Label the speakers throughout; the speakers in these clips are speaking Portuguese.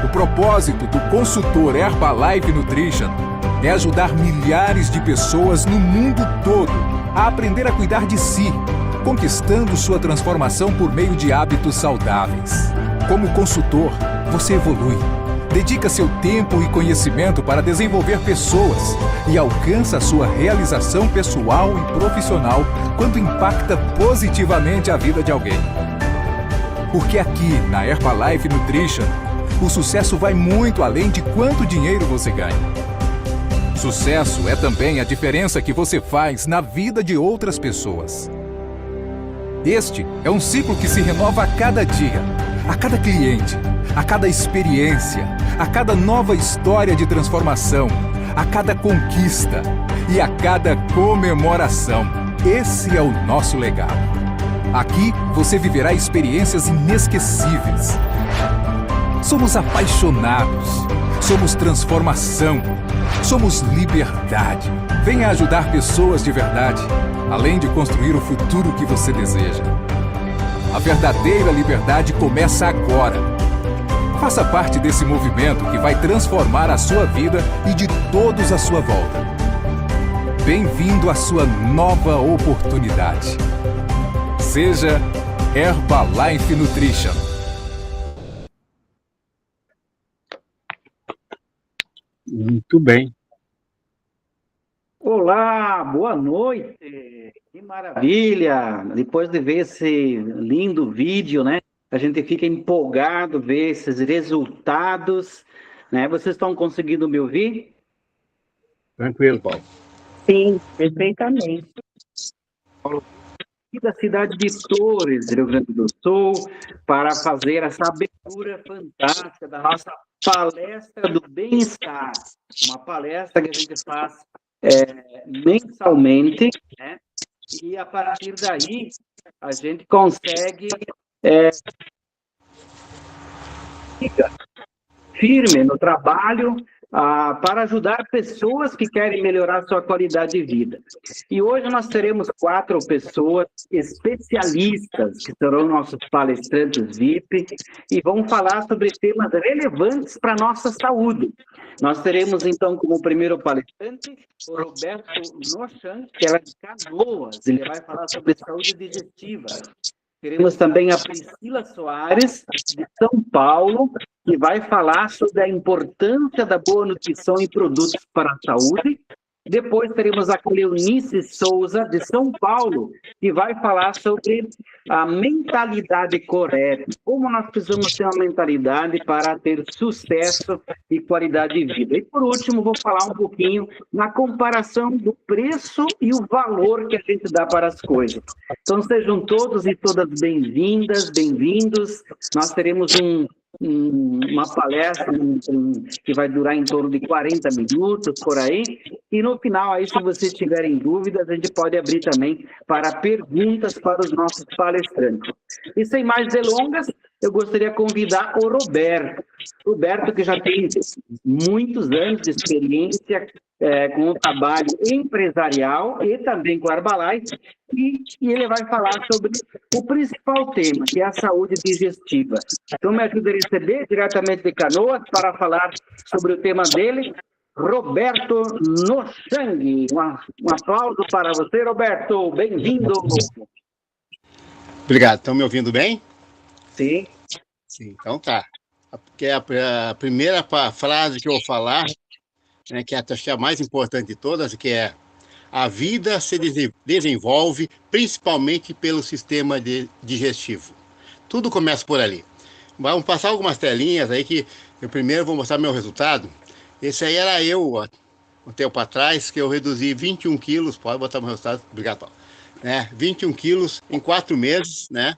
Speaker 1: O propósito do consultor Herbalife Nutrition é ajudar milhares de pessoas no mundo todo a aprender a cuidar de si, conquistando sua transformação por meio de hábitos saudáveis. Como consultor, você evolui, dedica seu tempo e conhecimento para desenvolver pessoas e alcança a sua realização pessoal e profissional quando impacta positivamente a vida de alguém. Porque aqui, na Herbalife Nutrition, o sucesso vai muito além de quanto dinheiro você ganha. Sucesso é também a diferença que você faz na vida de outras pessoas. Este é um ciclo que se renova a cada dia, a cada cliente, a cada experiência, a cada nova história de transformação, a cada conquista e a cada comemoração. Esse é o nosso legado. Aqui você viverá experiências inesquecíveis. Somos apaixonados, somos transformação, somos liberdade. Venha ajudar pessoas de verdade, além de construir o futuro que você deseja. A verdadeira liberdade começa agora. Faça parte desse movimento que vai transformar a sua vida e de todos à sua volta. Bem-vindo à sua nova oportunidade. Seja Herbalife Nutrition.
Speaker 2: Muito bem.
Speaker 3: Olá, boa noite. Que maravilha! Depois de ver esse lindo vídeo, né? A gente fica empolgado ver esses resultados, né? Vocês estão conseguindo me ouvir?
Speaker 2: Tranquilo, Paulo.
Speaker 4: Sim, perfeitamente.
Speaker 3: E da cidade de Torres, Rio Grande do Sul, para fazer essa abertura fantástica da nossa palestra do bem-estar. Uma palestra que a gente faz mensalmente, né? E a partir daí a gente consegue fica firme no trabalho para ajudar pessoas que querem melhorar sua qualidade de vida. E hoje nós teremos 4 pessoas especialistas que serão nossos palestrantes VIP e vão falar sobre temas relevantes para a nossa saúde. Nós teremos, então, como primeiro palestrante, o Roberto Nochan, que é de Canoas. Ele vai falar sobre saúde digestiva. Teremos também a Priscila Soares, de São Paulo, que vai falar sobre a importância da boa nutrição e produtos para a saúde. Depois teremos a Cleonice Souza, de São Paulo, que vai falar sobre a mentalidade correta, como nós precisamos ter uma mentalidade para ter sucesso e qualidade de vida. E, por último, vou falar um pouquinho na comparação do preço e o valor que a gente dá para as coisas. Então, sejam todos e todas bem-vindas, bem-vindos. Nós teremos uma palestra que vai durar em torno de 40 minutos, por aí, e no final, aí, se vocês tiverem dúvidas, a gente pode abrir também para perguntas para os nossos palestrantes. E sem mais delongas, eu gostaria de convidar o Roberto, que já tem muitos anos de experiência com o trabalho empresarial e também com a Herbalife, e ele vai falar sobre o principal tema, que é a saúde digestiva. Então, me ajuda a receber diretamente de Canoas para falar sobre o tema dele, Roberto Nochang. Um aplauso para você, Roberto. Bem-vindo.
Speaker 2: Obrigado. Estão me ouvindo bem?
Speaker 3: Sim.
Speaker 2: Sim, então tá. Porque a primeira frase que eu vou falar, né, que acho que é a mais importante de todas, que é: a vida se desenvolve principalmente pelo sistema digestivo. Tudo começa por ali. Vamos passar algumas telinhas aí que eu primeiro vou mostrar meu resultado. Esse aí era eu, um tempo atrás, que eu reduzi 21 quilos, pode botar meu resultado, obrigado, Paulo. 21 quilos em 4 meses, né?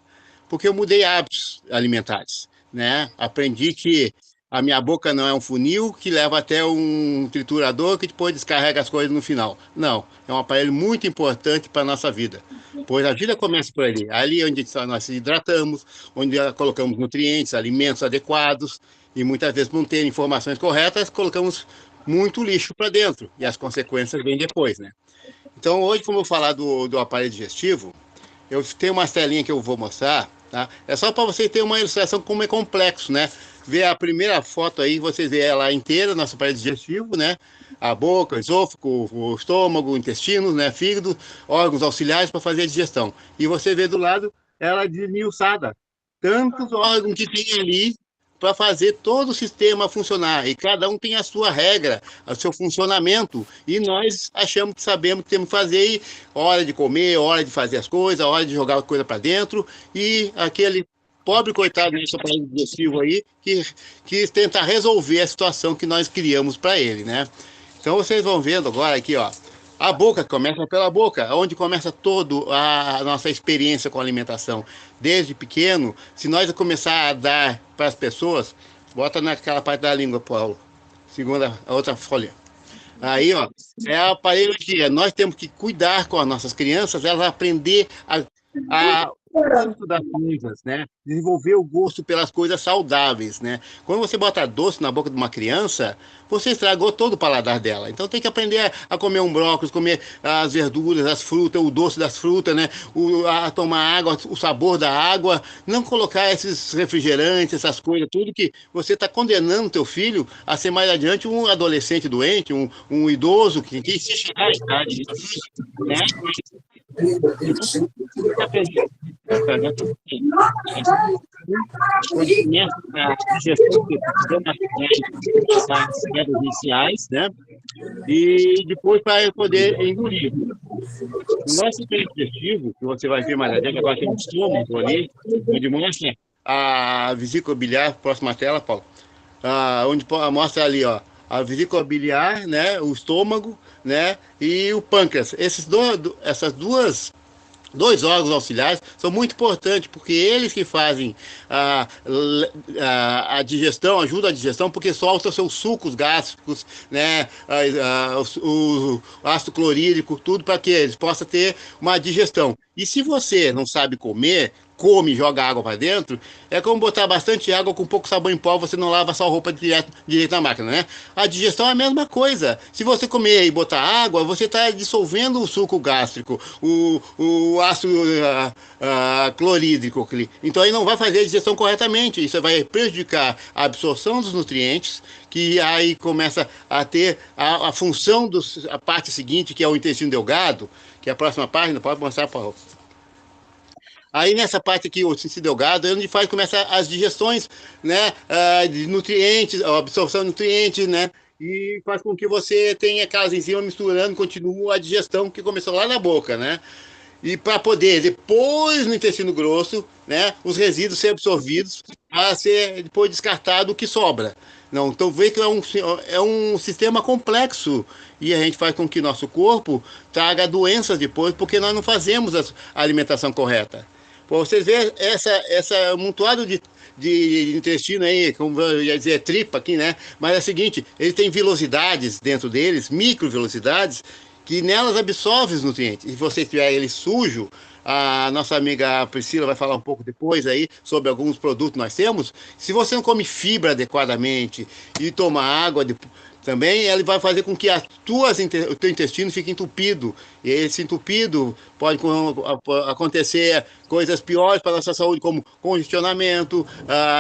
Speaker 2: Porque eu mudei hábitos alimentares, né? Aprendi que a minha boca não é um funil que leva até um triturador que depois descarrega as coisas no final. Não, é um aparelho muito importante para a nossa vida, pois a vida começa por ali. Ali onde nós se hidratamos, onde colocamos nutrientes, alimentos adequados, e muitas vezes, por não ter informações corretas, colocamos muito lixo para dentro, e as consequências vêm depois, né? Então, hoje, como eu vou falar do aparelho digestivo, eu tenho uma telinha que eu vou mostrar, tá? É só para você ter uma ilustração como é complexo, né? ver a primeira foto aí, vocês vê ela inteira, nosso aparelho digestivo, né? A boca, o esôfago, o estômago, o intestino, né? Fígado, órgãos auxiliares para fazer a digestão. E você vê do lado ela desmiuçada. Tantos órgãos que tem ali para fazer todo o sistema funcionar. E cada um tem a sua regra, o seu funcionamento. E nós achamos que sabemos que temos que fazer. E hora de comer, hora de fazer as coisas, hora de jogar a coisa para dentro. E aquele pobre coitado desse aparelho digestivo aí que tenta resolver a situação que nós criamos para ele, né? Então vocês vão vendo agora aqui, ó. A boca começa pela boca, onde começa toda a nossa experiência com a alimentação. Desde pequeno, se nós começar a dar para as pessoas, bota naquela parte da língua, Paulo. Segunda, a outra folha. Aí, ó, é o aparelho que nós temos que cuidar com as nossas crianças, elas aprender a o gosto das coisas, né? Desenvolver o gosto pelas coisas saudáveis, né? Quando você bota doce na boca de uma criança, você estragou todo o paladar dela. Então tem que aprender a comer um brócolis, comer as verduras, as frutas, o doce das frutas, né? A tomar água, o sabor da água, não colocar esses refrigerantes, essas coisas, tudo que você está condenando teu filho a ser mais adiante um adolescente doente, um idoso que se chegar à idade, né? Iniciais, né? E depois para poder engolir. O nosso sistema digestivo, que você vai ver mais adiante, agora tem um estômago ali, onde mostra a vesícula biliar, próxima tela, Paulo, onde mostra ali, ó, a vesícula biliar, né, o estômago, né, e o pâncreas. Essas dois órgãos auxiliares são muito importantes, porque eles que fazem a digestão, ajudam a digestão, porque soltam seus sucos gástricos, né, o ácido clorídrico, tudo para que eles possam ter uma digestão. E se você não sabe comer, come e joga água para dentro, é como botar bastante água com pouco sabão em pó, você não lava só a roupa direito na máquina, né? A digestão é a mesma coisa. Se você comer e botar água, você está dissolvendo o suco gástrico, o ácido clorídrico. Então aí não vai fazer a digestão corretamente. Isso vai prejudicar a absorção dos nutrientes, que aí começa a ter a função, a parte seguinte, que é o intestino delgado, que é a próxima página, pode mostrar, Paulo. Aí nessa parte aqui, o intestino delgado, é onde começa as digestões, né, de nutrientes, a absorção de nutrientes, né, e faz com que você tenha aquelas enzimas misturando, continua a digestão que começou lá na boca, né. E para poder, depois no intestino grosso, né, os resíduos serem absorvidos, para ser depois descartado o que sobra. Não, então vê que é um sistema complexo e a gente faz com que nosso corpo traga doenças depois, porque nós não fazemos a alimentação correta. Para vocês verem essa amontoado de intestino aí, como eu ia dizer, tripa aqui, né? Mas é o seguinte, ele tem velocidades dentro deles, microvelocidades, que nelas absorvem os nutrientes. E se você tiver ele sujo, a nossa amiga Priscila vai falar um pouco depois aí sobre alguns produtos que nós temos. Se você não come fibra adequadamente e toma água também, ele vai fazer com que o teu intestino fique entupido. E esse entupido pode acontecer coisas piores para a nossa saúde, como congestionamento,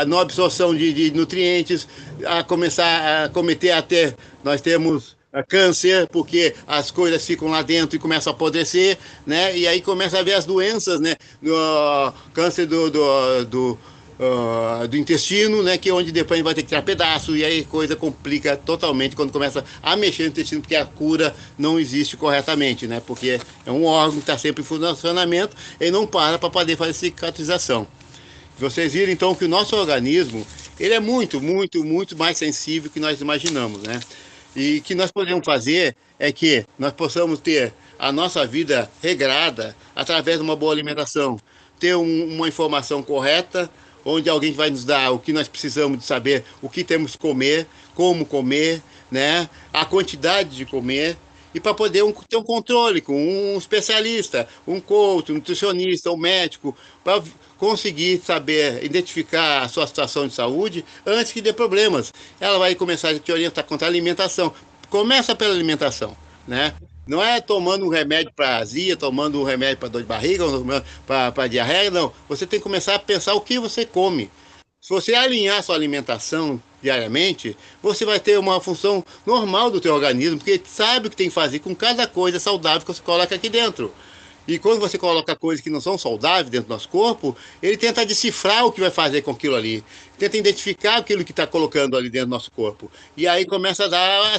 Speaker 2: não absorção de nutrientes, a começar a cometer até, nós temos câncer, porque as coisas ficam lá dentro e começam a apodrecer, né? E aí começa a ver as doenças, né? Câncer do intestino, né? Que é onde depois a gente vai ter que tirar pedaço, e aí a coisa complica totalmente quando começa a mexer no intestino, porque a cura não existe corretamente, né? Porque é um órgão que está sempre em funcionamento e não para poder fazer cicatrização. Vocês viram então que o nosso organismo, ele é muito, muito, muito mais sensível do que nós imaginamos, né? E o que nós podemos fazer é que nós possamos ter a nossa vida regrada através de uma boa alimentação, ter uma informação correta, onde alguém vai nos dar o que nós precisamos de saber, o que temos que comer, como comer, né? A quantidade de comer, e para poder ter um controle com um especialista, um coach, um nutricionista, um médico, para conseguir saber identificar a sua situação de saúde antes que dê problemas. Ela vai começar a te orientar contra a alimentação. Começa pela alimentação, né? Não é tomando um remédio para azia, tomando um remédio para dor de barriga, para diarreia, não. Você tem que começar a pensar o que você come. Se você alinhar sua alimentação diariamente, você vai ter uma função normal do teu organismo, porque sabe o que tem que fazer com cada coisa saudável que você coloca aqui dentro. E quando você coloca coisas que não são saudáveis dentro do nosso corpo, ele tenta decifrar o que vai fazer com aquilo ali, tenta identificar aquilo que está colocando ali dentro do nosso corpo. E aí começa a dar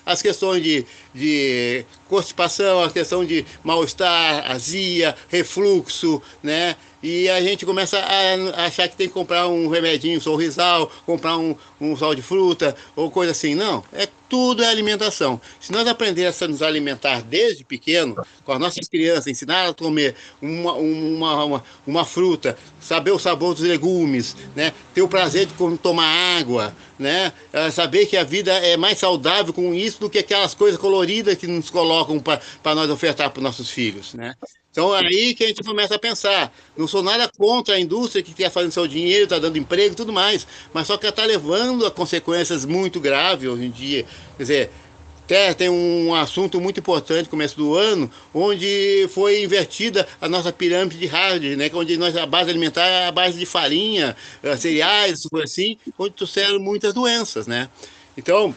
Speaker 2: as questões de constipação, a questão de mal-estar, azia, refluxo, né? E a gente começa a achar que tem que comprar um remedinho, um sorrisal, comprar um sal de fruta ou coisa assim. Não, tudo é alimentação. Se nós aprendermos a nos alimentar desde pequeno, com as nossas crianças, ensinar a comer uma fruta, saber o sabor dos legumes, né? Ter o prazer de tomar água, né? Saber que a vida é mais saudável com isso do que aquelas coisas coloridas que nos colocam para nós ofertar para os nossos filhos, né? Então, é aí que a gente começa a pensar. Não sou nada contra a indústria que quer fazer seu dinheiro, está dando emprego e tudo mais, mas só que ela está levando a consequências muito graves hoje em dia. Quer dizer, até tem um assunto muito importante no começo do ano, onde foi invertida a nossa pirâmide de Harvard, né? Onde a base alimentar é a base de farinha, cereais, assim, onde trouxeram muitas doenças, né? Então,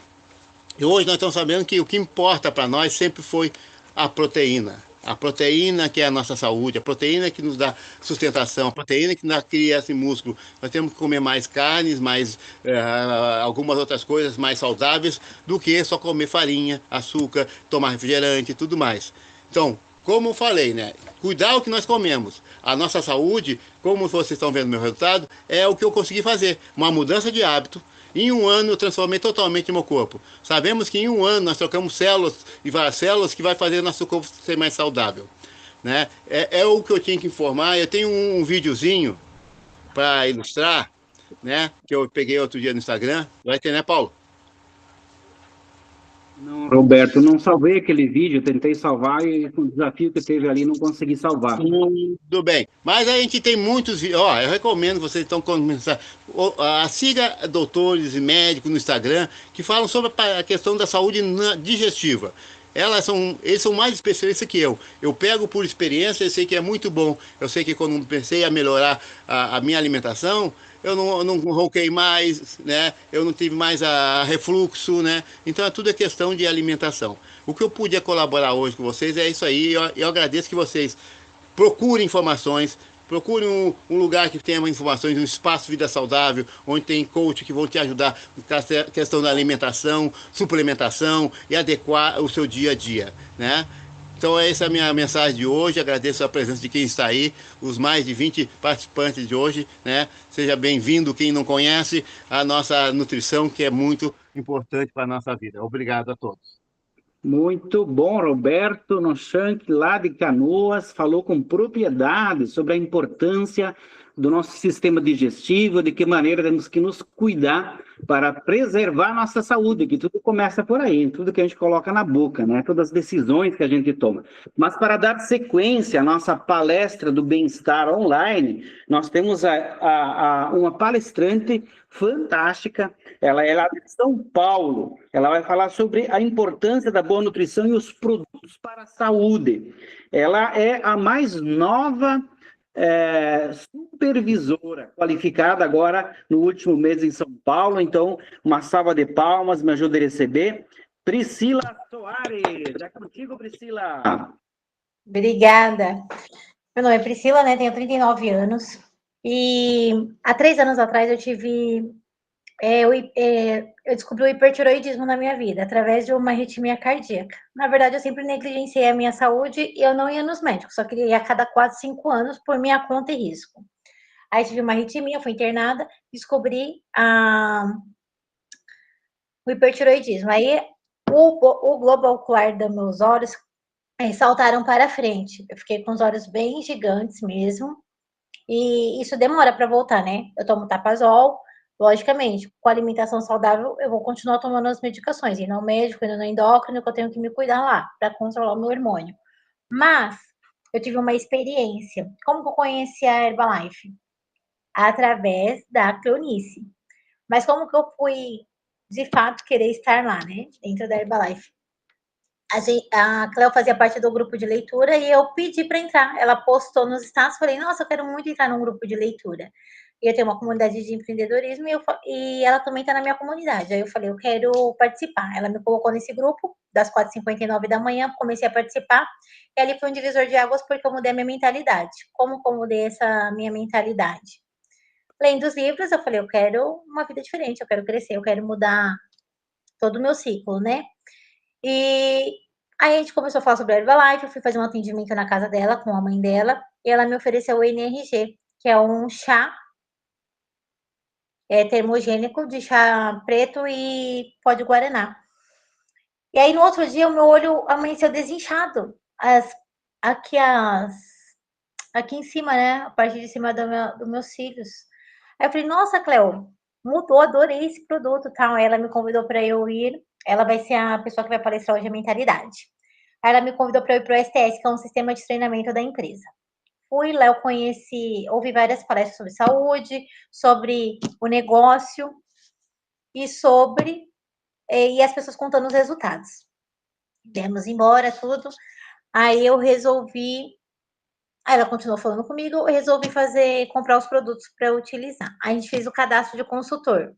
Speaker 2: hoje nós estamos sabendo que o que importa para nós sempre foi a proteína. A proteína que é a nossa saúde, a proteína que nos dá sustentação, a proteína que nos cria esse músculo. Nós temos que comer mais carnes, mais algumas outras coisas mais saudáveis do que só comer farinha, açúcar, tomar refrigerante e tudo mais. Então, como eu falei, né? Cuidar o que nós comemos. A nossa saúde, como vocês estão vendo meu resultado, é o que eu consegui fazer. Uma mudança de hábito. Em um ano eu transformei totalmente meu corpo. Sabemos que em um ano nós trocamos células e várias células que vai fazer nosso corpo ser mais saudável, né? É o que eu tinha que informar. Eu tenho um videozinho para ilustrar, né? Que eu peguei outro dia no Instagram. Vai ter, né, Paulo?
Speaker 3: Não, Roberto, não salvei aquele vídeo, tentei salvar e com o desafio que teve ali não consegui salvar.
Speaker 2: Tudo bem. Mas a gente tem muitos vídeos. Ó, eu recomendo vocês então começar. Siga doutores e médicos no Instagram que falam sobre a questão da saúde digestiva. Eles são mais especialistas que eu. Eu pego por experiência, eu sei que é muito bom. Eu sei que quando pensei a melhorar a minha alimentação, eu não ronquei mais, né? Eu não tive mais refluxo, né? Então tudo é questão de alimentação. O que eu pude colaborar hoje com vocês é isso aí. Eu agradeço que vocês procurem informações, procure um lugar que tenha informações, um espaço Vida Saudável, onde tem coach que vão te ajudar com a questão da alimentação, suplementação e adequar o seu dia a dia, né? Então essa é a minha mensagem de hoje, agradeço a presença de quem está aí, os mais de 20 participantes de hoje, né? Seja bem-vindo quem não conhece a nossa nutrição, que é muito importante para a nossa vida. Obrigado a todos.
Speaker 3: Muito bom, Roberto Nochank, lá de Canoas, falou com propriedade sobre a importância do nosso sistema digestivo, de que maneira temos que nos cuidar para preservar nossa saúde, que tudo começa por aí, tudo que a gente coloca na boca, né? Todas as decisões que a gente toma. Mas para dar sequência à nossa palestra do bem-estar online, nós temos uma palestrante fantástica, ela é lá de São Paulo, ela vai falar sobre a importância da boa nutrição e os produtos para a saúde. Ela é a mais nova supervisora qualificada agora no último mês em São Paulo, então uma salva de palmas, me ajuda a receber. Priscila Soares, é contigo, Priscila.
Speaker 5: Obrigada. Meu nome é Priscila, né? Tenho 39 anos e há 3 anos atrás eu tive eu descobri o hipertiroidismo na minha vida, através de uma arritmia cardíaca. Na verdade, eu sempre negligenciei a minha saúde e eu não ia nos médicos, só queria ir a cada 4, 5 anos por minha conta e risco. Aí tive uma arritmia, fui internada, descobri o hipertiroidismo. Aí o globo ocular dos meus olhos saltaram para frente. Eu fiquei com os olhos bem gigantes mesmo, e isso demora para voltar, né? Eu tomo Tapazol. Logicamente, com alimentação saudável, eu vou continuar tomando as medicações, indo ao médico, indo no endócrino, que eu tenho que me cuidar lá, para controlar o meu hormônio. Mas, eu tive uma experiência. Como que eu conheci a Herbalife? Através da Cleonice. Mas como que eu fui, de fato, querer estar lá, né? Dentro da Herbalife. A Cleo fazia parte do grupo de leitura e eu pedi para entrar. Ela postou nos status, falei, nossa, eu quero muito entrar num grupo de leitura. e eu tenho uma comunidade de empreendedorismo e ela também está na minha comunidade. Aí eu falei, eu quero participar. Ela me colocou nesse grupo, das 4h59 da manhã, comecei a participar, e ali foi um divisor de águas porque eu mudei a minha mentalidade. Como que eu mudei essa minha mentalidade? Lendo os livros, eu falei, eu quero uma vida diferente, eu quero crescer, eu quero mudar todo o meu ciclo, né? E aí a gente começou a falar sobre a Herbalife, eu fui fazer um atendimento na casa dela, com a mãe dela, e ela me ofereceu o NRG, que é um chá termogênico de chá preto e pó de guaraná. E aí no outro dia o meu olho amanheceu desinchado, aqui aqui em cima, né, a parte de cima dos meus cílios. Aí eu falei, nossa, Cleo, mudou, adorei esse produto, tal. Aí ela me convidou para eu ir, ela vai ser a pessoa que vai palestrar hoje a mentalidade. Aí ela me convidou para eu ir para o STS, que é um sistema de treinamento da empresa. Fui lá, eu ouvi várias palestras sobre saúde, sobre o negócio e e as pessoas contando os resultados. Viemos embora, tudo. Aí eu resolvi. Aí ela continuou falando comigo, eu resolvi comprar os produtos para eu utilizar. Aí a gente fez o cadastro de consultor.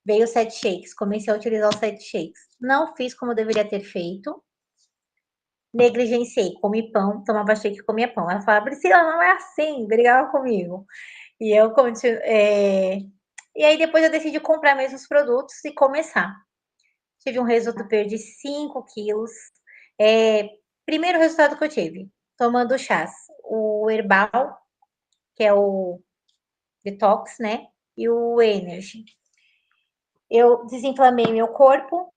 Speaker 5: Veio os 7 shakes, comecei a utilizar os 7 shakes. Não fiz como eu deveria ter feito. Negligenciei, comi pão, tomava shake e comia pão. Ela falava, Priscila, não é assim, brigava comigo. E eu E aí depois eu decidi comprar mesmo os produtos e começar. Tive um resultado, perdi 5 quilos. Primeiro resultado que eu tive, tomando chás. O Herbal, que é o Detox, né? E o Energy. Eu desinflamei meu corpo,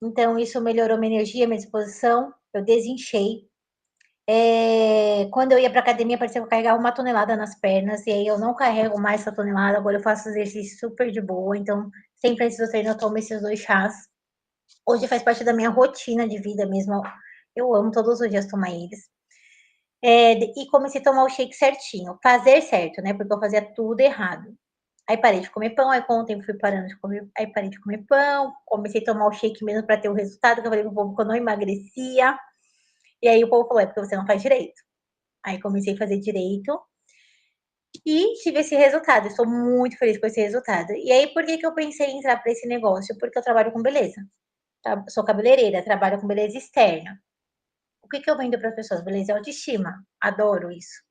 Speaker 5: então isso melhorou minha energia, minha disposição. Eu desinchei. Quando eu ia para academia, parecia que eu carregava 1 tonelada nas pernas, e aí eu não carrego mais essa tonelada, agora eu faço exercício super de boa, então sempre antes do treino eu tomo esses 2 chás. Hoje faz parte da minha rotina de vida mesmo, eu amo todos os dias tomar eles. E comecei a tomar o shake certinho, fazer certo, né, porque eu fazia tudo errado. Aí parei de comer pão, aí com o tempo fui parando de comer, aí parei de comer pão, comecei a tomar o shake mesmo para ter o resultado, que eu falei pro povo que eu não emagrecia, e aí o povo falou, é porque você não faz direito. Aí comecei a fazer direito e tive esse resultado, estou muito feliz com esse resultado. E aí por que eu pensei em entrar para esse negócio? Porque eu trabalho com beleza, tá? Sou cabeleireira, trabalho com beleza externa. O que eu vendo para as pessoas? Beleza e autoestima, adoro isso.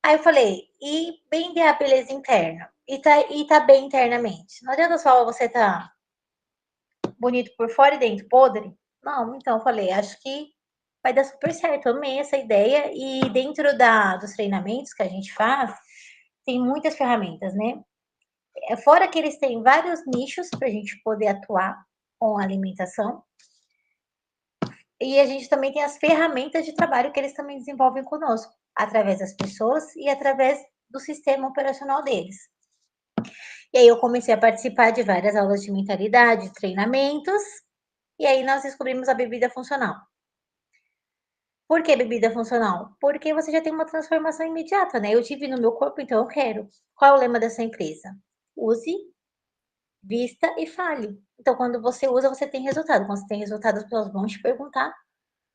Speaker 5: Aí eu falei, e vender a beleza interna? E tá bem internamente. Não adianta só você tá bonito por fora e dentro podre? Não, então eu falei, acho que vai dar super certo. Eu amei essa ideia e dentro dos treinamentos que a gente faz, tem muitas ferramentas, né? Fora que eles têm vários nichos para a gente poder atuar com a alimentação. E a gente também tem as ferramentas de trabalho que eles também desenvolvem conosco, através das pessoas e através do sistema operacional deles. E aí eu comecei a participar de várias aulas de mentalidade, treinamentos, e aí nós descobrimos a bebida funcional. Por que bebida funcional? Porque você já tem uma transformação imediata, né? Eu tive no meu corpo, então eu quero. Qual é o lema dessa empresa? Use, vista e fale. Então, quando você usa, você tem resultado. Quando você tem resultado, as pessoas vão te perguntar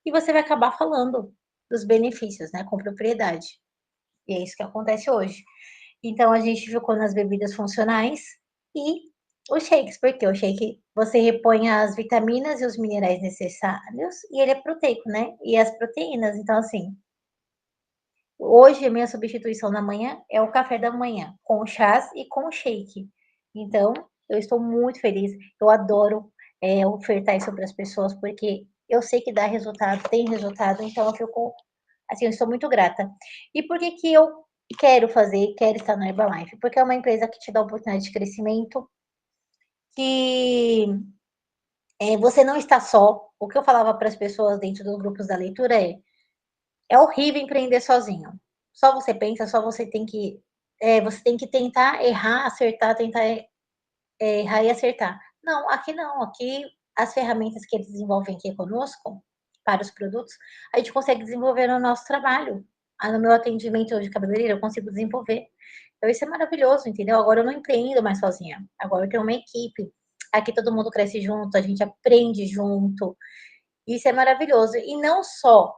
Speaker 5: e você vai acabar falando dos benefícios, né? Com propriedade. E é isso que acontece hoje. Então, a gente ficou nas bebidas funcionais e os shakes, porque o shake você repõe as vitaminas e os minerais necessários e ele é proteico, né? E as proteínas. Então, assim, hoje a minha substituição na manhã é o café da manhã, com chás e com shake. Então, eu estou muito feliz. Eu adoro ofertar isso para as pessoas, porque eu sei que dá resultado, tem resultado, então eu fico, assim, eu estou muito grata. E por que que eu quero estar no Herbalife? Porque é uma empresa que te dá oportunidade de crescimento, que você não está só. O que eu falava para as pessoas dentro dos grupos da leitura é horrível empreender sozinho. Só você pensa, só você tem que tentar errar, acertar, tentar errar e acertar. Não, aqui as ferramentas que eles desenvolvem aqui conosco, para os produtos, a gente consegue desenvolver no nosso trabalho. No meu atendimento de cabeleireiro, eu consigo desenvolver. Então, isso é maravilhoso, entendeu? Agora eu não empreendo mais sozinha. Agora eu tenho uma equipe. Aqui todo mundo cresce junto, a gente aprende junto. Isso é maravilhoso. E não só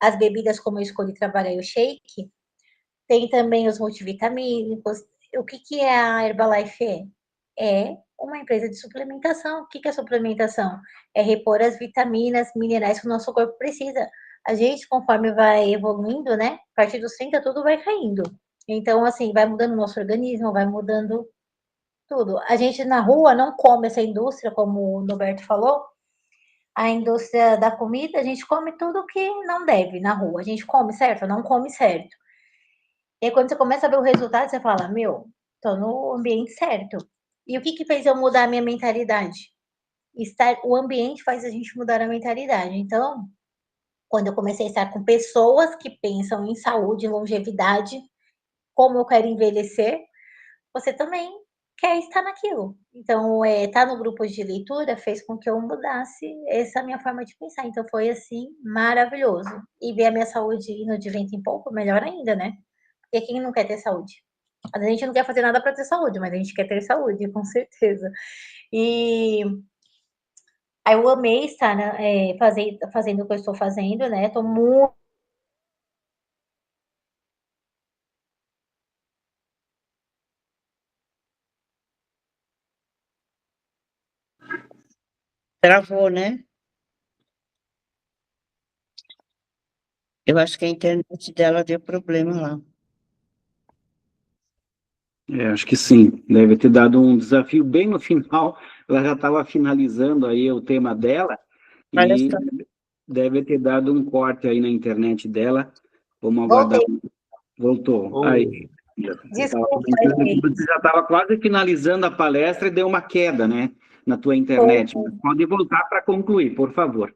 Speaker 5: as bebidas como eu escolhi trabalhar o shake, tem também os multivitamínicos. O que é a Herbalife? É uma empresa de suplementação. O que é suplementação? É repor as vitaminas, minerais que o nosso corpo precisa. A gente, conforme vai evoluindo, né? A partir dos 30, tudo vai caindo. Então, assim, vai mudando o nosso organismo, vai mudando tudo. A gente na rua não come essa indústria, como o Norberto falou, a indústria da comida, a gente come tudo que não deve na rua. A gente come certo? Não come certo. E aí, quando você começa a ver o resultado, você fala, meu, tô no ambiente certo. E o que fez eu mudar a minha mentalidade? O ambiente faz a gente mudar a mentalidade. Então, quando eu comecei a estar com pessoas que pensam em saúde, longevidade, como eu quero envelhecer, você também quer estar naquilo. Então, estar no grupo de leitura fez com que eu mudasse essa minha forma de pensar. Então, foi, assim, maravilhoso. E ver a minha saúde indo de vento em pouco, melhor ainda, né? Porque quem não quer ter saúde? A gente não quer fazer nada para ter saúde, mas a gente quer ter saúde, com certeza. E aí eu amei estar, né, fazendo o que eu estou fazendo, né? Estou muito.
Speaker 4: Travou, né? Eu acho que a internet dela deu problema lá.
Speaker 3: Acho que sim, deve ter dado um desafio bem no final. Ela já estava finalizando aí o tema dela
Speaker 4: Olha
Speaker 3: e
Speaker 4: só.
Speaker 3: deve ter dado um corte aí na internet dela. Vamos aguardar.
Speaker 5: Voltei.
Speaker 3: Voltou. Aí,
Speaker 5: Desculpa,
Speaker 3: você já estava quase finalizando a palestra e deu uma queda, né, na tua internet. Pode voltar para concluir, por favor.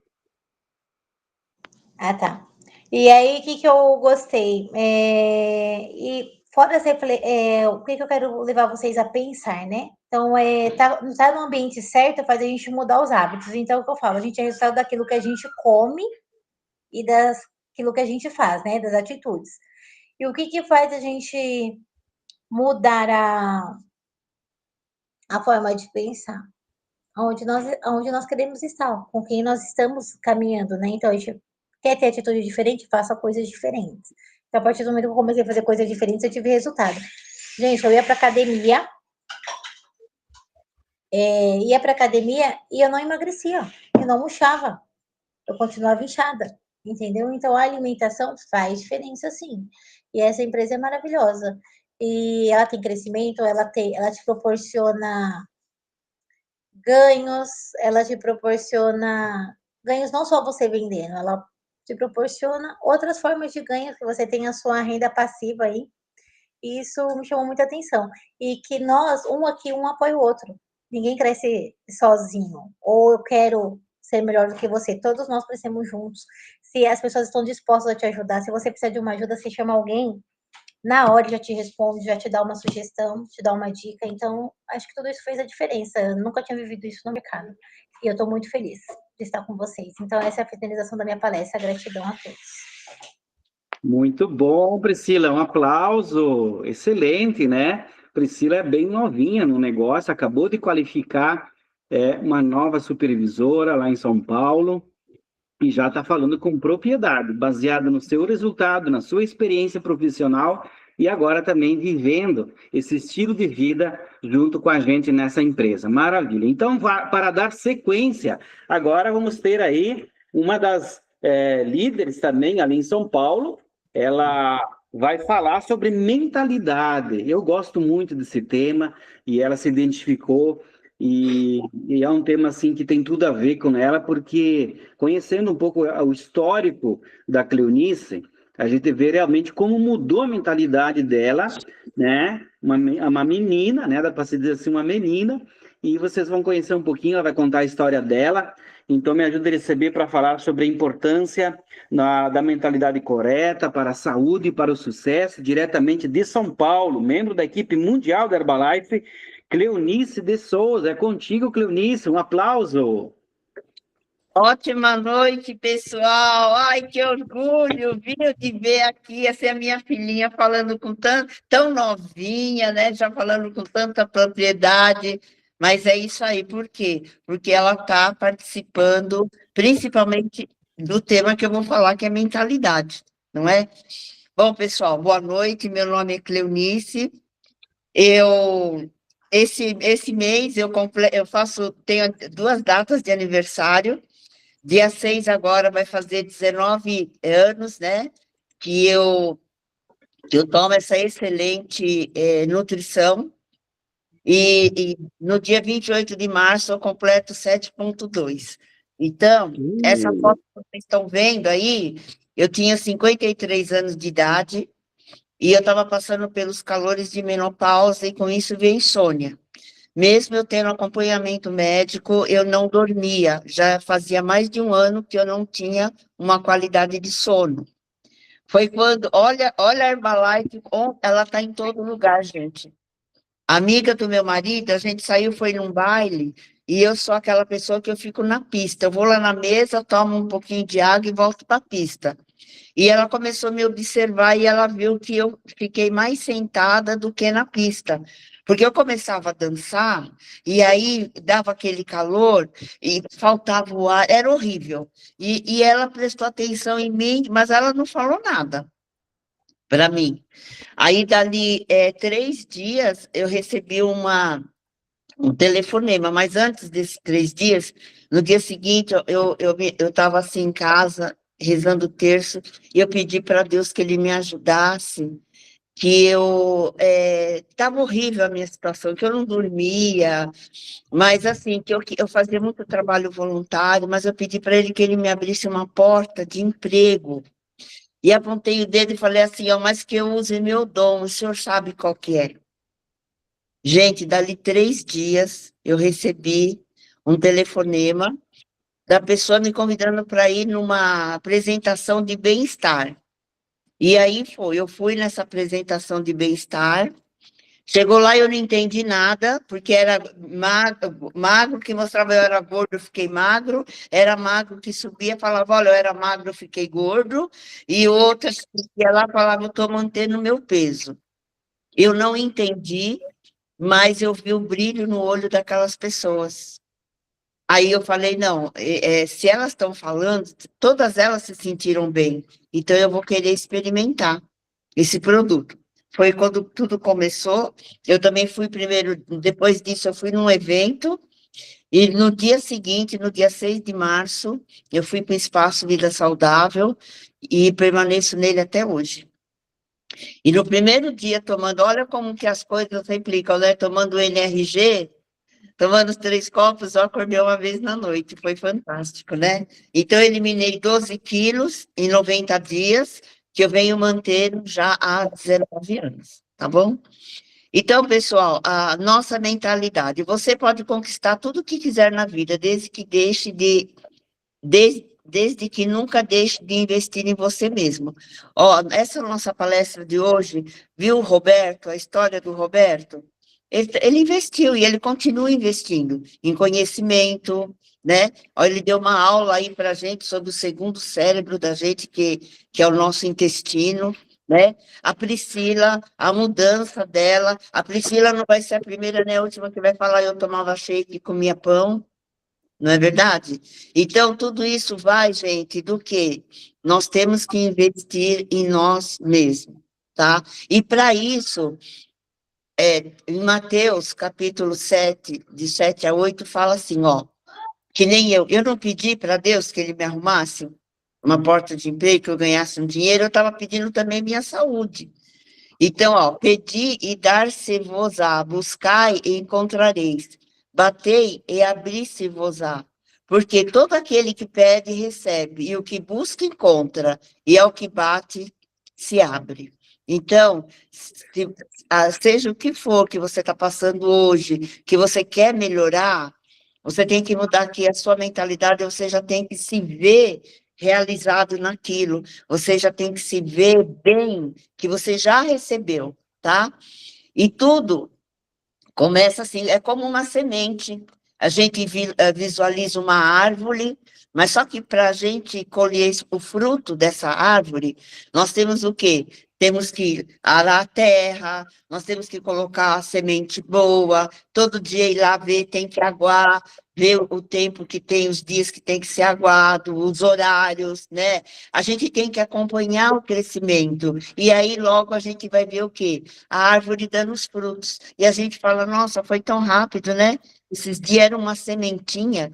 Speaker 5: Ah, tá. E aí, o que eu gostei? E fora o que eu quero levar vocês a pensar, né? Então, tá no ambiente certo faz a gente mudar os hábitos. Então, é o que eu falo, a gente é resultado daquilo que a gente come e daquilo que a gente faz, né? Das atitudes. E o que faz a gente mudar a forma de pensar? Aonde nós queremos estar, com quem nós estamos caminhando, né? Então, a gente quer ter atitude diferente, faça coisas diferentes. Então, a partir do momento que eu comecei a fazer coisas diferentes, eu tive resultado. Gente, eu ia para academia, e eu não emagrecia, eu não murchava, eu continuava inchada, entendeu? Então, a alimentação faz diferença, sim. E essa empresa é maravilhosa. E ela tem crescimento, ela te proporciona ganhos, ela te proporciona ganhos não só você vendendo, ela te proporciona outras formas de ganho, que você tem a sua renda passiva aí, e isso me chamou muita atenção. E que nós, um aqui, um apoia o outro. Ninguém cresce sozinho, ou eu quero ser melhor do que você, todos nós crescemos juntos. Se as pessoas estão dispostas a te ajudar, se você precisa de uma ajuda, você chama alguém, na hora já te responde, já te dá uma sugestão, te dá uma dica. Então, acho que tudo isso fez a diferença. Eu nunca tinha vivido isso no mercado. E eu estou muito feliz de estar com vocês. Então, essa é a finalização da minha palestra. Gratidão a todos.
Speaker 3: Muito bom, Priscila. Um aplauso. Excelente, né? Priscila é bem novinha no negócio, acabou de qualificar uma nova supervisora lá em São Paulo. E já está falando com propriedade, baseado no seu resultado, na sua experiência profissional e agora também vivendo esse estilo de vida junto com a gente nessa empresa. Maravilha. Então, para dar sequência, agora vamos ter aí uma das líderes também ali em São Paulo. Ela vai falar sobre mentalidade. Eu gosto muito desse tema e ela se identificou. E é um tema assim que tem tudo a ver com ela, porque conhecendo um pouco o histórico da Cleonice, a gente vê realmente como mudou a mentalidade dela, né? Uma menina, né? Dá para se dizer assim, uma menina, e vocês vão conhecer um pouquinho, ela vai contar a história dela. Então, me ajuda a receber para falar sobre a importância da mentalidade correta para a saúde e para o sucesso, diretamente de São Paulo, membro da equipe mundial da Herbalife, Cleonice de Souza. É contigo, Cleonice, um aplauso.
Speaker 4: Ótima noite, pessoal. Ai, que orgulho, viu, de ver aqui essa é a minha filhinha falando com tão novinha, né? Já falando com tanta propriedade. Mas é isso aí, por quê? Porque ela está participando, principalmente do tema que eu vou falar, que é mentalidade, não é? Bom, pessoal, boa noite. Meu nome é Cleonice. Esse mês tenho 2 datas de aniversário. Dia 6 agora vai fazer 19 anos, né? Que eu tomo essa excelente nutrição. E no dia 28 de março eu completo 7,2. Então, essa foto que vocês estão vendo aí, eu tinha 53 anos de idade e eu estava passando pelos calores de menopausa e com isso veio insônia. Mesmo eu tendo acompanhamento médico, eu não dormia. Já fazia mais de 1 ano que eu não tinha uma qualidade de sono. Foi quando, olha a Herbalife, ela está em todo lugar, gente. Amiga do meu marido, a gente saiu, foi num baile, e eu sou aquela pessoa que eu fico na pista. Eu vou lá na mesa, tomo um pouquinho de água e volto para a pista. E ela começou a me observar e ela viu que eu fiquei mais sentada do que na pista. Porque eu começava a dançar, e aí dava aquele calor, e faltava o ar, era horrível. E ela prestou atenção em mim, mas ela não falou nada para mim. Aí, dali 3 dias, eu recebi um telefonema, mas antes desses 3 dias, no dia seguinte, eu estava assim em casa, rezando o terço, e eu pedi para Deus que Ele me ajudasse, que estava horrível a minha situação, que eu não dormia, mas assim, que eu fazia muito trabalho voluntário, mas eu pedi para Ele que Ele me abrisse uma porta de emprego. E apontei o dedo e falei assim, ó, mas que eu use meu dom, o senhor sabe qual que é. Gente, dali 3 dias, eu recebi um telefonema da pessoa me convidando para ir numa apresentação de bem-estar. E aí eu fui nessa apresentação de bem-estar, chegou lá e eu não entendi nada, porque era magro que mostrava eu era gordo, eu fiquei magro, era magro que subia, falava, olha, eu era magro, eu fiquei gordo, e outras que ia lá falavam, eu estou mantendo o meu peso. Eu não entendi, mas eu vi o brilho no olho daquelas pessoas. Aí eu falei, não, se elas estão falando, todas elas se sentiram bem, então eu vou querer experimentar esse produto. Foi quando tudo começou, eu também fui primeiro, depois disso eu fui num evento, e no dia seguinte, no dia 6 de março, eu fui para o Espaço Vida Saudável, e permaneço nele até hoje. E no primeiro dia tomando, olha como que as coisas implicam, né? Tomando o NRG, tomando os 3 copos, eu acordei uma vez na noite, foi fantástico, né? Então, eu eliminei 12 quilos em 90 dias, que eu venho mantendo já há 19 anos, tá bom? Então, pessoal, a nossa mentalidade, você pode conquistar tudo o que quiser na vida, desde que nunca deixe de investir em você mesmo. Ó, essa nossa palestra de hoje, viu o Roberto, a história do Roberto? Ele investiu e ele continua investindo em conhecimento, né? Ó, ele deu uma aula aí para a gente sobre o segundo cérebro da gente, que é o nosso intestino, né? A Priscila, a mudança dela, a Priscila não vai ser a primeira nem a última que vai falar, eu tomava shake e comia pão, não é verdade? Então, tudo isso vai, gente, do quê? Nós temos que investir em nós mesmos, tá? E para isso, em Mateus, capítulo 7, de 7 a 8, fala assim, ó, que nem eu não pedi para Deus que Ele me arrumasse uma porta de emprego, que eu ganhasse um dinheiro, eu estava pedindo também minha saúde. Então, ó, pedi e dar-se-vos-á, buscai e encontrareis, batei e abri-se-vos-á, porque todo aquele que pede, recebe, e o que busca, encontra, e ao que bate, se abre. Então, seja o que for que você está passando hoje, que você quer melhorar, você tem que mudar aqui a sua mentalidade, você já tem que se ver realizado naquilo, você já tem que se ver bem, que você já recebeu, tá? E tudo começa assim, é como uma semente. A gente visualiza uma árvore, mas só que para a gente colher o fruto dessa árvore, nós temos o quê? temos que arar a terra, nós temos que colocar a semente boa, todo dia ir lá ver, tem que aguar, ver o tempo que tem, os dias que tem que ser aguado, os horários, né? A gente tem que acompanhar o crescimento, e aí logo a gente vai ver o quê? A árvore dando os frutos, e a gente fala, nossa, foi tão rápido, né? Esses dias era uma sementinha,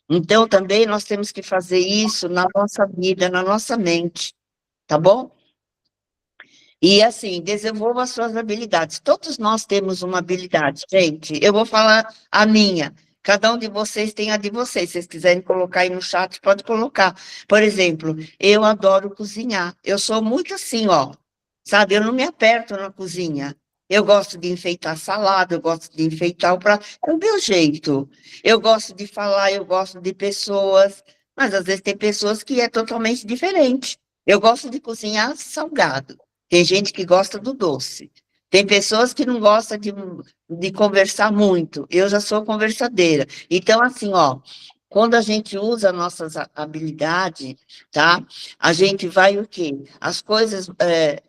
Speaker 4: então também nós temos que fazer isso na nossa vida, na nossa mente, tá bom? E assim, desenvolva as suas habilidades. Todos nós temos uma habilidade, gente. Eu vou falar a minha. Cada um de vocês tem a de vocês. Se vocês quiserem colocar aí no chat, pode colocar. Por exemplo, eu adoro cozinhar. Eu sou muito assim, ó. Sabe, eu não me aperto na cozinha. Eu gosto de enfeitar salada, eu gosto de enfeitar o prato. É o meu jeito. Eu gosto de falar, eu gosto de pessoas. Mas às vezes tem pessoas que é totalmente diferente. Eu gosto de cozinhar salgado. Tem gente que gosta do doce. Tem pessoas que não gostam de conversar muito. Eu já sou conversadeira. Então, assim, ó, quando a gente usa nossas habilidades, tá? A gente vai o quê? As coisas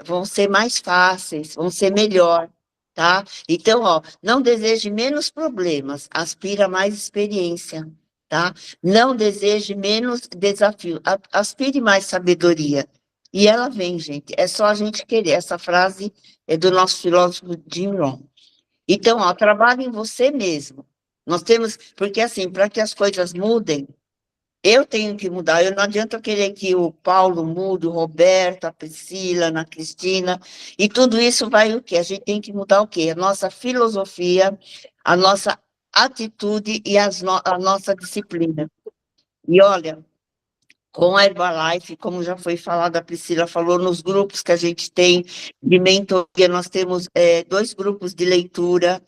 Speaker 4: vão ser mais fáceis, vão ser melhor, tá? Então, ó, não deseje menos problemas, aspira mais experiência, tá? Não deseje menos desafio, aspire mais sabedoria. E ela vem, gente, é só a gente querer. Essa frase é do nosso filósofo Jim Rohn. Então, ó, trabalhe em você mesmo. Nós temos, porque assim, para que as coisas mudem, eu tenho que mudar. Eu não adianta eu querer que o Paulo mude, o Roberto, a Priscila, a Ana Cristina, e tudo isso vai o quê? A gente tem que mudar o quê? A nossa filosofia, a nossa atitude e a nossa disciplina. E olha, com a Herbalife, como já foi falado, a Priscila falou, nos grupos que a gente tem de mentoria, nós temos 2 grupos de leitura,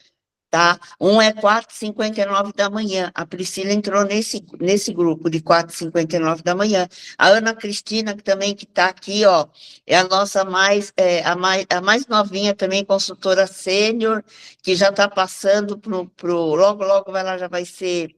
Speaker 4: tá? Um é 4h59 da manhã, a Priscila entrou nesse grupo de 4h59 da manhã. A Ana Cristina, que também que está aqui, ó, é a nossa a mais novinha também, consultora sênior, que já está passando logo, logo ela já vai ser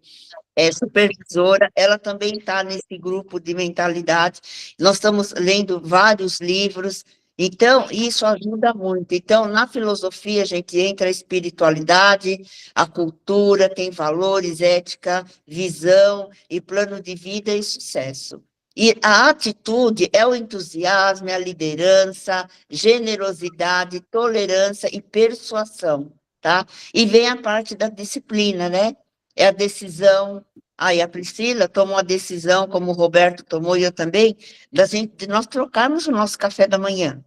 Speaker 4: supervisora, ela também está nesse grupo de mentalidade. Nós estamos lendo vários livros, então isso ajuda muito. Então, na filosofia, a gente entra a espiritualidade, a cultura, tem valores, ética, visão e plano de vida e sucesso. E a atitude é o entusiasmo, é a liderança, generosidade, tolerância e persuasão, tá? E vem a parte da disciplina, né? É a decisão. Aí a Priscila tomou a decisão, como o Roberto tomou e eu também, de nós trocarmos o nosso café da manhã.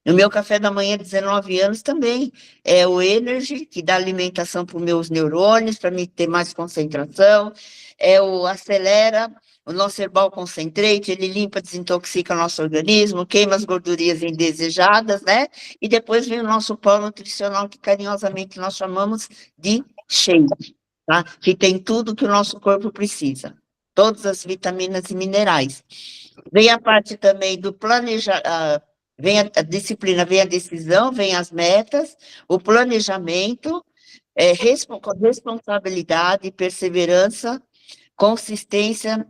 Speaker 4: O meu café da manhã, 19 anos, também é o Energy, que dá alimentação para os meus neurônios, para me ter mais concentração, é o Acelera, o nosso Herbal Concentrate, ele limpa, desintoxica o nosso organismo, queima as gordurinhas indesejadas, né? E depois vem o nosso pão nutricional, que carinhosamente nós chamamos de shake, tá? Que tem tudo que o nosso corpo precisa, todas as vitaminas e minerais. Vem a parte também do planejamento, vem a disciplina, vem a decisão, vem as metas, o planejamento, responsabilidade, perseverança, consistência,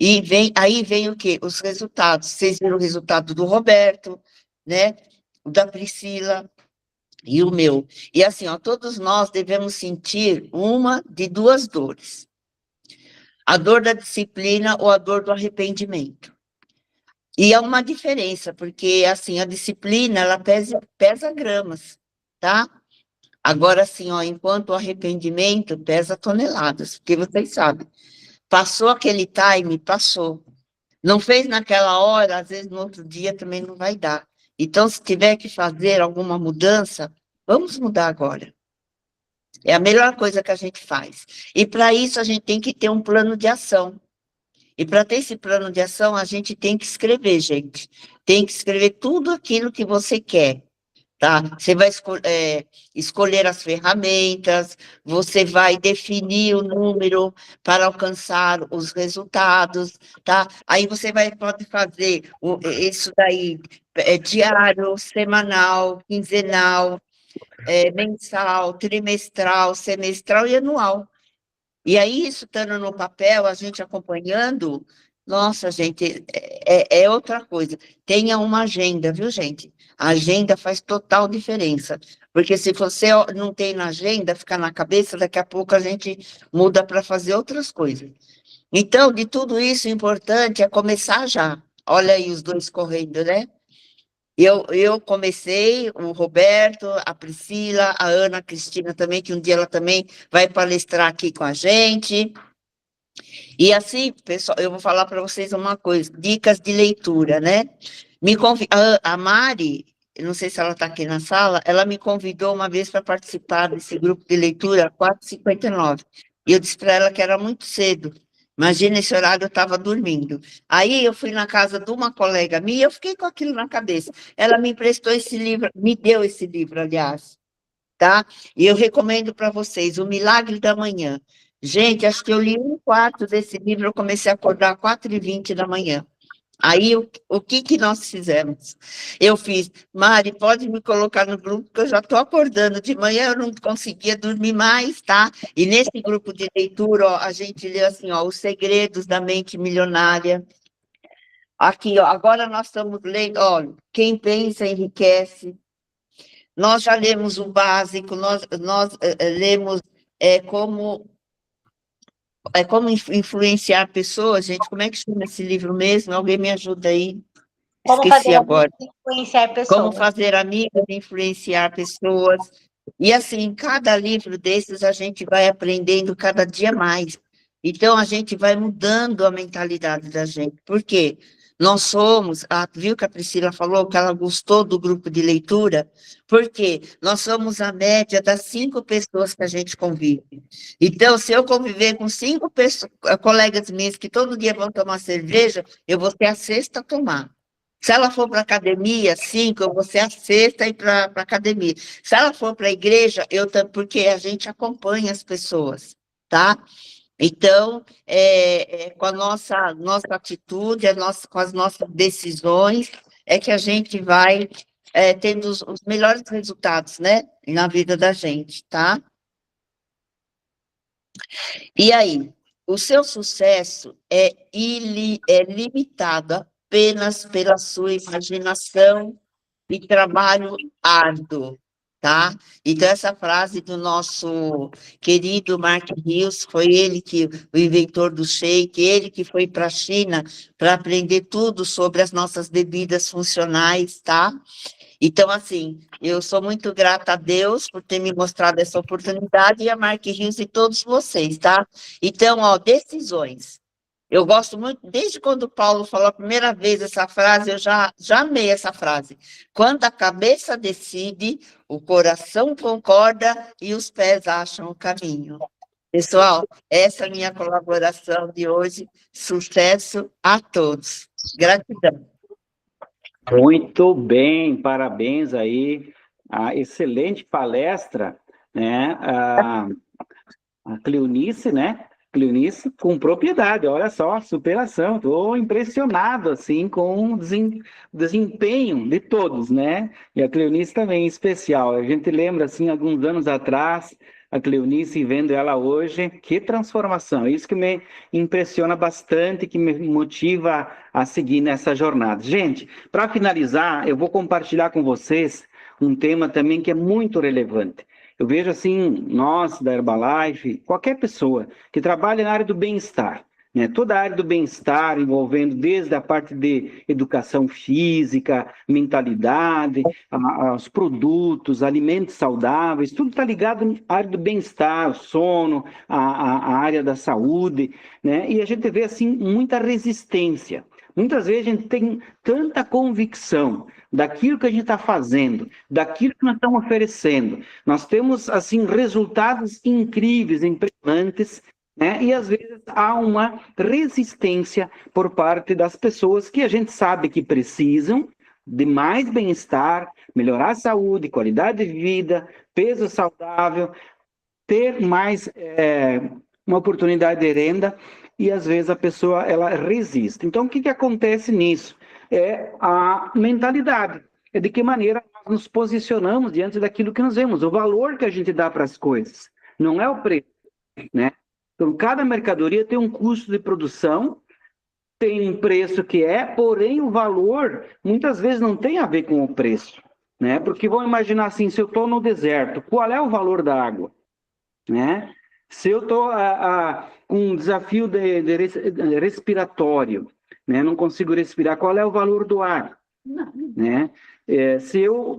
Speaker 4: e aí vem o quê? Os resultados. Vocês viram o resultado do Roberto, né? O da Priscila e o meu. E assim, ó, todos nós devemos sentir uma de 2 dores. A dor da disciplina ou a dor do arrependimento. E é uma diferença, porque, assim, a disciplina, ela pesa gramas, tá? Agora, assim, ó, enquanto o arrependimento pesa toneladas, porque vocês sabem, passou aquele time, passou. Não fez naquela hora, às vezes no outro dia também não vai dar. Então, se tiver que fazer alguma mudança, vamos mudar agora. É a melhor coisa que a gente faz. E para isso, a gente tem que ter um plano de ação. E para ter esse plano de ação, a gente tem que escrever, gente. Tem que escrever tudo aquilo que você quer, tá? Você vai escolher as ferramentas, você vai definir o número para alcançar os resultados, tá? Aí você pode fazer isso daí diário, semanal, quinzenal, mensal, trimestral, semestral e anual. E aí, isso estando no papel, a gente acompanhando, Nossa, gente, é outra coisa. Tenha uma agenda, viu, gente? A agenda faz total diferença. Porque se você não tem na agenda, fica na cabeça, daqui a pouco a gente muda para fazer outras coisas. Então, de tudo isso, o importante é começar já. Olha aí os dois correndo, né? Eu comecei, o Roberto, a Priscila, a Ana, a Cristina também, que um dia ela também vai palestrar aqui com a gente. E assim, pessoal, eu vou falar para vocês uma coisa, dicas de leitura, né? A Mari, eu não sei se ela está aqui na sala, ela me convidou uma vez para participar desse grupo de leitura, 4h59. E eu disse para ela que era muito cedo. Imagina, esse horário eu estava dormindo. Aí eu fui na casa de uma colega minha, eu fiquei com aquilo na cabeça. Ela me emprestou esse livro, me deu esse livro, aliás, tá? E eu recomendo para vocês, O Milagre da Manhã. Gente, acho que eu li um quarto desse livro, eu comecei a acordar às 4h20 da manhã. Aí, o que nós fizemos? Eu fiz, Mari, pode me colocar no grupo, porque eu já estou acordando. De manhã eu não conseguia dormir mais, tá? E nesse grupo de leitura, ó, a gente lê assim, ó, Os Segredos da Mente Milionária. Aqui, ó, agora nós estamos lendo, olha, Quem Pensa Enriquece. Nós já lemos o básico, nós lemos como influenciar pessoas, gente. Como é que chama esse livro mesmo? Alguém me ajuda aí?
Speaker 5: Como
Speaker 4: Esqueci
Speaker 5: fazer
Speaker 4: agora.
Speaker 5: amigos e influenciar
Speaker 4: Como
Speaker 5: pessoas.
Speaker 4: fazer amigos e influenciar pessoas. E assim, cada livro desses a gente vai aprendendo cada dia mais. Então, a gente vai mudando a mentalidade da gente. Por quê? Nós somos, viu que a Priscila falou que ela gostou do grupo de leitura? Porque nós somos a média das 5 pessoas que a gente convive. Então, se eu conviver com 5 colegas minhas que todo dia vão tomar cerveja, eu vou ser a sexta a tomar. Se ela for para a academia, 5, eu vou ser a sexta e para a academia. Se ela for para a igreja, porque a gente acompanha as pessoas, tá? Então, com a nossa atitude, com as nossas decisões, é que a gente vai tendo os melhores resultados, né? Na vida da gente, tá? E aí, o seu sucesso é limitado apenas pela sua imaginação e trabalho árduo, tá? Então, essa frase do nosso querido Mark Hills, foi ele o inventor do shake, ele que foi para a China para aprender tudo sobre as nossas bebidas funcionais, tá? Então, assim, eu sou muito grata a Deus por ter me mostrado essa oportunidade e a Mark Hills e todos vocês, tá? Então, ó, decisões. Eu gosto muito, desde quando o Paulo falou a primeira vez essa frase, eu já amei essa frase. Quando a cabeça decide, o coração concorda e os pés acham o caminho. Pessoal, essa é a minha colaboração de hoje. Sucesso a todos. Gratidão.
Speaker 3: Muito bem, parabéns aí. A excelente palestra, né? A Cleonice, né? Cleonice com propriedade, olha só, superação. Estou impressionado, assim, com o desempenho de todos, né? E a Cleonice também, em especial. A gente lembra, assim, alguns anos atrás, a Cleonice, vendo ela hoje, que transformação. Isso que me impressiona bastante, que me motiva a seguir nessa jornada. Gente, para finalizar, eu vou compartilhar com vocês um tema também que é muito relevante. Eu vejo assim, nós da Herbalife, qualquer pessoa que trabalha na área do bem-estar, né? Toda a área do bem-estar, envolvendo desde a parte de educação física, mentalidade, os produtos, alimentos saudáveis, tudo está ligado à área do bem-estar, sono, a área da saúde, né? E a gente vê assim muita resistência. Muitas vezes a gente tem tanta convicção daquilo que a gente está fazendo, daquilo que nós estamos oferecendo. Nós temos, assim, resultados incríveis, impressionantes, né? E às vezes há uma resistência por parte das pessoas que a gente sabe que precisam de mais bem-estar, melhorar a saúde, qualidade de vida, peso saudável, ter mais uma oportunidade de renda, e às vezes a pessoa ela resiste. Então, o que acontece nisso? É a mentalidade. É de que maneira nós nos posicionamos diante daquilo que nós vemos, o valor que a gente dá para as coisas. Não é o preço, né? Então, cada mercadoria tem um custo de produção, tem um preço que porém o valor muitas vezes não tem a ver com o preço, né? Porque vamos imaginar assim, se eu estou no deserto, qual é o valor da água, né? Se eu estou com um desafio respiratório, né? Não consigo respirar, qual é o valor do ar, né? Se eu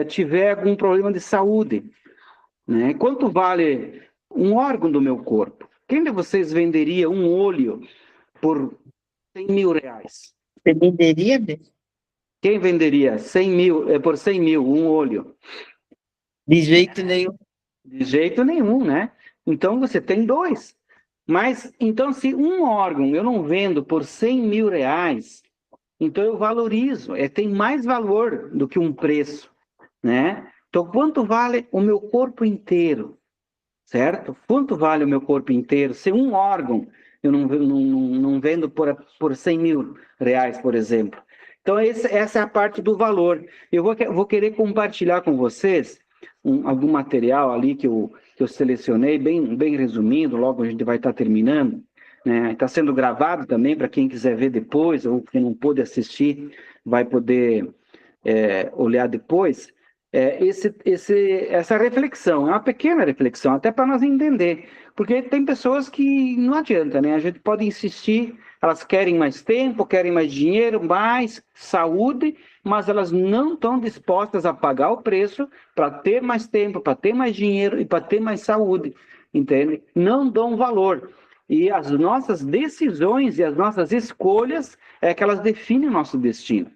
Speaker 3: tiver algum problema de saúde, né? Quanto vale um órgão do meu corpo? Quem de vocês venderia um olho por 100 mil reais?
Speaker 4: Você venderia?
Speaker 3: Quem venderia 100 mil, por 100 mil um olho?
Speaker 4: De jeito nenhum.
Speaker 3: De jeito nenhum, né? Então você tem dois. Mas, então, se um órgão eu não vendo por 100 mil reais, então eu valorizo, tem mais valor do que um preço, né? Então, quanto vale o meu corpo inteiro, certo? Quanto vale o meu corpo inteiro? Se um órgão eu não vendo por 100 mil reais, por exemplo. Então, essa é a parte do valor. Eu vou querer compartilhar com vocês algum material ali que eu selecionei, bem resumido, logo a gente vai estar terminando. Está sendo gravado também, para quem quiser ver depois, ou quem não pôde assistir, vai poder olhar depois. Essa reflexão, é uma pequena reflexão, até para nós entender, porque tem pessoas que não adianta, né? A gente pode insistir, elas querem mais tempo, querem mais dinheiro, mais saúde, mas elas não estão dispostas a pagar o preço para ter mais tempo, para ter mais dinheiro e para ter mais saúde, entende? Não dão valor. E as nossas decisões e as nossas escolhas que elas definem o nosso destino,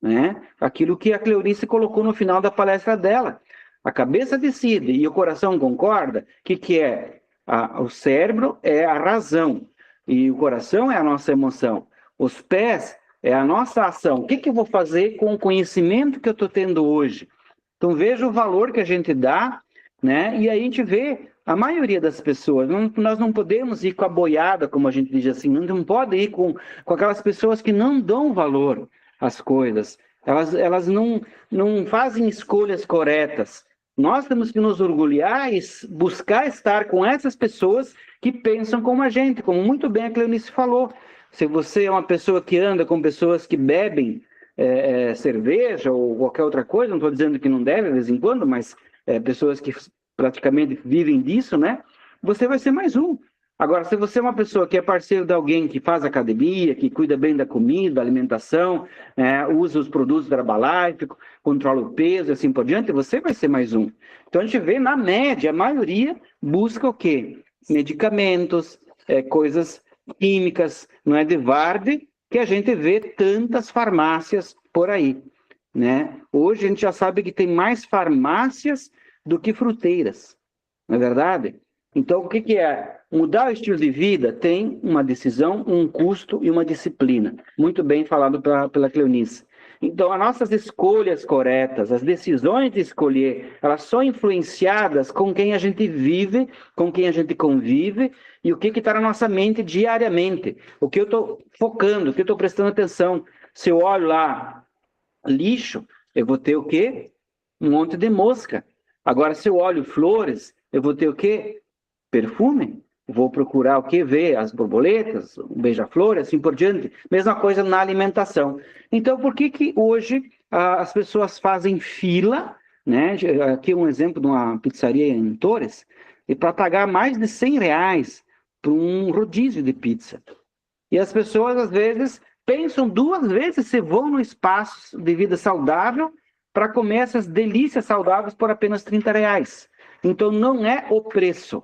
Speaker 3: né? Aquilo que a Cleonice colocou no final da palestra dela. A cabeça decide e o coração concorda. O que é? O cérebro é a razão e o coração é a nossa emoção. Os pés é a nossa ação. O que eu vou fazer com o conhecimento que eu estou tendo hoje? Então veja o valor que a gente dá, né? E aí a gente vê a maioria das pessoas. Nós não podemos ir com a boiada, como a gente diz assim. Não pode ir com aquelas pessoas que não dão valor às coisas. Elas não fazem escolhas corretas. Nós temos que nos orgulhar e buscar estar com essas pessoas que pensam como a gente, como muito bem a Cleonice falou. Se você é uma pessoa que anda com pessoas que bebem cerveja ou qualquer outra coisa, não estou dizendo que não deve de vez em quando, mas pessoas que praticamente vivem disso, né? Você vai ser mais um. Agora, se você é uma pessoa que é parceiro de alguém que faz academia, que cuida bem da comida, da alimentação, usa os produtos da Herbalife, controla o peso e assim por diante, você vai ser mais um. Então, a gente vê, na média, a maioria busca o quê? Medicamentos, coisas químicas, não é de Varde, que a gente vê tantas farmácias por aí, né? Hoje a gente já sabe que tem mais farmácias do que fruteiras, não é verdade? Então, o que é? Mudar o estilo de vida tem uma decisão, um custo e uma disciplina. Muito bem falado pela Cleonice. Então, as nossas escolhas corretas, as decisões de escolher, elas são influenciadas com quem a gente vive, com quem a gente convive e o que está na nossa mente diariamente. O que eu estou focando, o que eu estou prestando atenção. Se eu olho lá lixo, eu vou ter o quê? Um monte de mosca. Agora, se eu olho flores, eu vou ter o quê? Perfume. Vou procurar o quê? Ver as borboletas, o beija-flor, assim por diante. Mesma coisa na alimentação. Então, por que hoje as pessoas fazem fila, né? Aqui um exemplo de uma pizzaria em Torres, e para pagar mais de 100 reais por um rodízio de pizza. E as pessoas, às vezes, pensam duas vezes se vão no espaço de vida saudável para comer essas delícias saudáveis por apenas 30 reais. Então, não é o preço,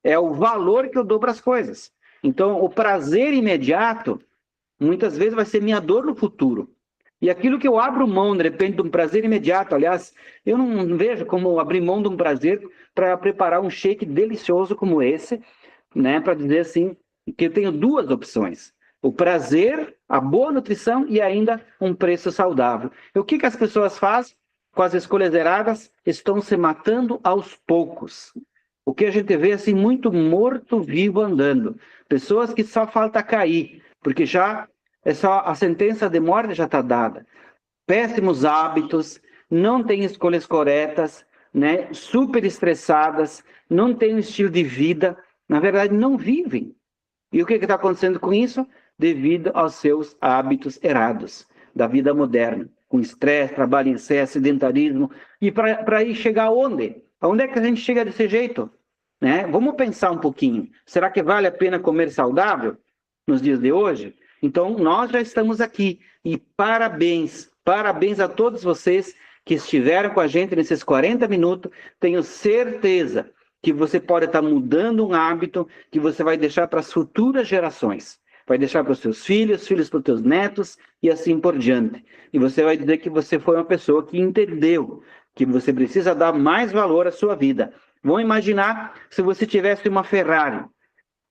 Speaker 3: é o valor que eu dou para as coisas. Então, o prazer imediato, muitas vezes, vai ser minha dor no futuro. E aquilo que eu abro mão, de repente, de um prazer imediato, aliás, eu não vejo como abrir mão de um prazer para preparar um shake delicioso como esse, né? Para dizer assim, que eu tenho duas opções. O prazer, a boa nutrição e ainda um preço saudável. E o que as pessoas fazem com as escolhas erradas? Estão se matando aos poucos. O que a gente vê assim, muito morto-vivo andando. Pessoas que só falta cair, porque já a sentença de morte já está dada. Péssimos hábitos, não têm escolhas corretas, né? Super estressadas, não têm um estilo de vida, na verdade não vivem. E o que está acontecendo com isso? devido aos seus hábitos errados da vida moderna, com estresse, trabalho em excesso, sedentarismo. E para ir chegar aonde? Aonde é que a gente chega desse jeito? Né? Vamos pensar um pouquinho. Será que vale a pena comer saudável nos dias de hoje? Então, nós já estamos aqui. E parabéns a todos vocês que estiveram com a gente nesses 40 minutos. Tenho certeza que você pode estar mudando um hábito que você vai deixar para as futuras gerações. Vai deixar para os seus filhos para os teus netos e assim por diante. E você vai dizer que você foi uma pessoa que entendeu que você precisa dar mais valor à sua vida. Vamos imaginar se você tivesse uma Ferrari.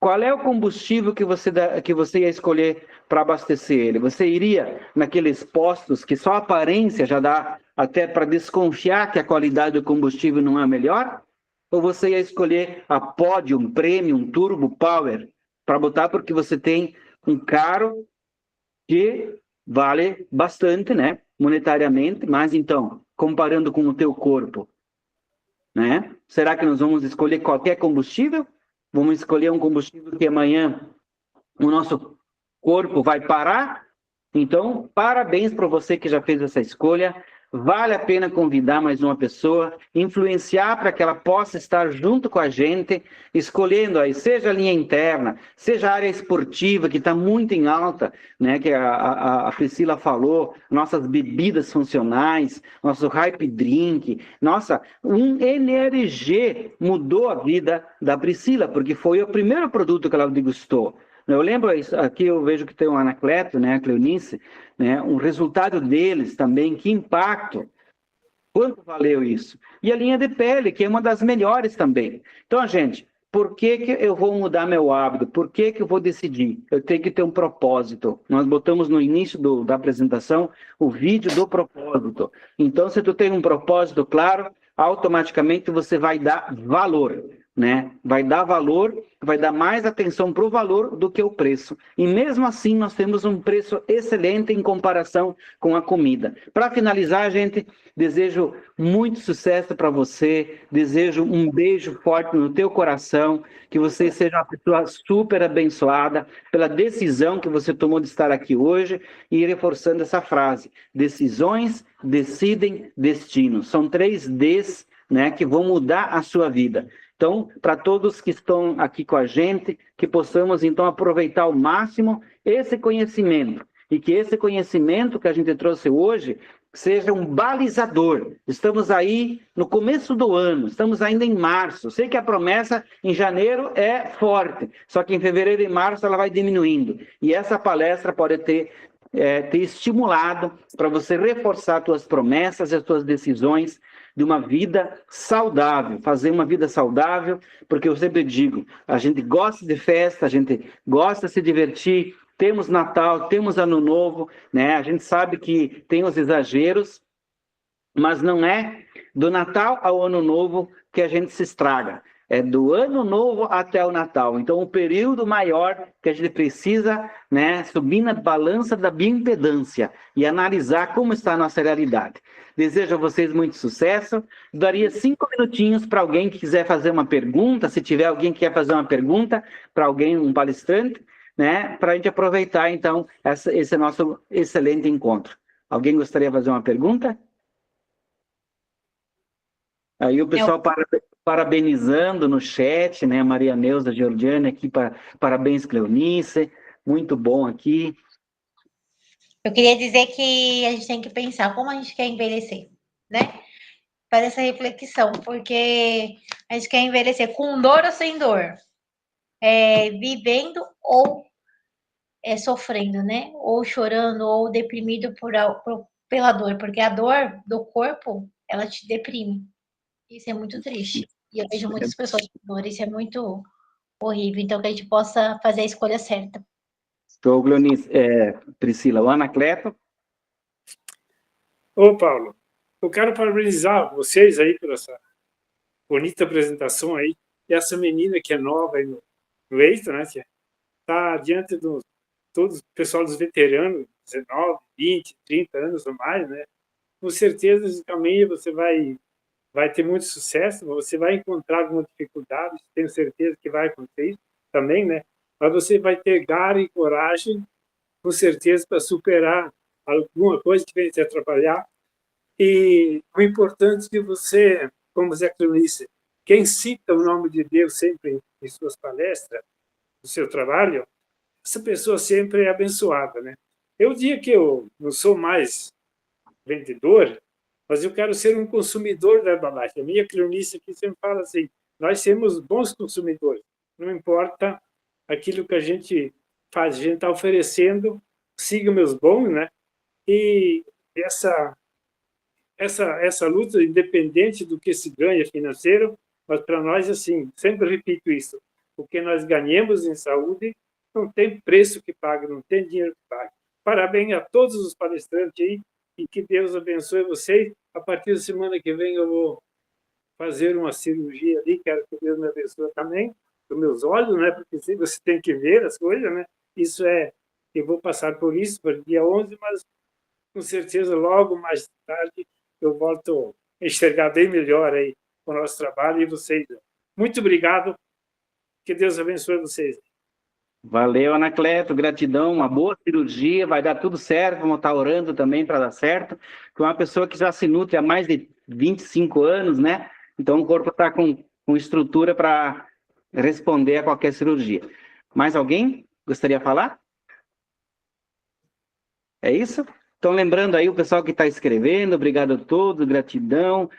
Speaker 3: Qual é o combustível que você ia escolher para abastecer ele? Você iria naqueles postos que só a aparência já dá até para desconfiar que a qualidade do combustível não é melhor? Ou você ia escolher a Podium, Premium, Turbo, Power, para botar porque você tem um carro que vale bastante, né, monetariamente, mas então, comparando com o teu corpo, né? Será que nós vamos escolher qualquer combustível? Vamos escolher um combustível que amanhã o nosso corpo vai parar? Então, parabéns para você que já fez essa escolha. Vale a pena convidar mais uma pessoa, influenciar para que ela possa estar junto com a gente, escolhendo aí, seja a linha interna, seja a área esportiva, que está muito em alta, né, que a Priscila falou, nossas bebidas funcionais, nosso Hype Drink, nossa, um NRG mudou a vida da Priscila, porque foi o primeiro produto que ela degustou. Eu lembro, aqui eu vejo que tem o Anacleto, né, a Cleonice, né, um resultado deles também, que impacto, quanto valeu isso? E a linha de pele, que é uma das melhores também. Então, gente, por que eu vou mudar meu hábito? Por que eu vou decidir? Eu tenho que ter um propósito. Nós botamos no início da apresentação o vídeo do propósito. Então, se tu tem um propósito claro, automaticamente você vai dar valor, né? Vai dar valor, vai dar mais atenção para o valor do que o preço. E mesmo assim, nós temos um preço excelente em comparação com a comida. Para finalizar, gente, desejo muito sucesso para você, desejo um beijo forte no teu coração, que você seja uma pessoa super abençoada pela decisão que você tomou de estar aqui hoje e reforçando essa frase: decisões decidem destino. São 3 Ds, né, que vão mudar a sua vida. Então, para todos que estão aqui com a gente, que possamos, então, aproveitar ao máximo esse conhecimento, e que esse conhecimento que a gente trouxe hoje seja um balizador. Estamos aí no começo do ano, estamos ainda em março. Sei que a promessa em janeiro é forte, só que em fevereiro e março ela vai diminuindo. E essa palestra pode ter estimulado para você reforçar as suas promessas e as suas decisões de uma vida saudável, fazer uma vida saudável, porque eu sempre digo, a gente gosta de festa, a gente gosta de se divertir, temos Natal, temos Ano Novo, né? A gente sabe que tem os exageros, mas não é do Natal ao Ano Novo que a gente se estraga. É do Ano Novo até o Natal. Então, o período maior que a gente precisa, né, subir na balança da bioimpedância e analisar como está a nossa realidade. Desejo a vocês muito sucesso. Daria 5 minutinhos para alguém que quiser fazer uma pergunta, se tiver alguém que quer fazer uma pergunta para alguém, um palestrante, né, para a gente aproveitar, então, esse nosso excelente encontro. Alguém gostaria de fazer uma pergunta? Aí o pessoal parabenizando no chat, né? Maria Neuza Giorgiane aqui, parabéns, Cleonice, muito bom aqui.
Speaker 5: Eu queria dizer que a gente tem que pensar como a gente quer envelhecer, né? Fazer essa reflexão, porque a gente quer envelhecer com dor ou sem dor, vivendo ou sofrendo, né? Ou chorando, ou deprimido pela dor, porque a dor do corpo, ela te deprime. Isso é muito triste. E eu vejo muitas pessoas com dor, isso é muito horrível. Então, que a gente possa fazer a escolha certa.
Speaker 3: Estou, Cleonice. Priscila, o Anacleto.
Speaker 6: Ô, Paulo, eu quero parabenizar vocês aí por essa bonita apresentação aí. E essa menina que é nova aí no Eito, né? Que está diante do todo o pessoal dos veteranos, 19, 20, 30 anos ou mais, né? Com certeza, esse caminho você vai ter muito sucesso, você vai encontrar alguma dificuldade, tenho certeza que vai acontecer isso também, né? Mas você vai ter garra e coragem com certeza, para superar alguma coisa que venha te atrapalhar. E o importante é que você, como Zé Cleonice, quem cita o nome de Deus sempre em suas palestras, no seu trabalho, essa pessoa sempre é abençoada, né? Eu digo que eu não sou mais vendedor, mas eu quero ser um consumidor da Herbalife. A minha Cleonice aqui sempre fala assim, nós somos bons consumidores, não importa aquilo que a gente faz, a gente está oferecendo, siga meus bons, né? E essa luta, independente do que se ganha financeiro, mas para nós, assim, sempre repito isso, o que nós ganhamos em saúde não tem preço que pague, não tem dinheiro que pague. Parabéns a todos os palestrantes aí e que Deus abençoe vocês. A partir da semana que vem eu vou fazer uma cirurgia ali, quero que Deus me abençoe também, dos meus olhos, né? Porque você tem que ver as coisas, né? Isso eu vou passar por isso, para o dia 11, mas com certeza logo mais tarde eu volto a enxergar bem melhor aí o nosso trabalho e vocês. Muito obrigado, que Deus abençoe vocês.
Speaker 3: Valeu, Anacleto, gratidão, uma boa cirurgia, vai dar tudo certo, vamos estar orando também para dar certo, que é uma pessoa que já se nutre há mais de 25 anos, né? Então o corpo está com estrutura para responder a qualquer cirurgia. Mais alguém gostaria de falar? É isso? Então, lembrando aí o pessoal que está escrevendo, obrigado a todos, gratidão.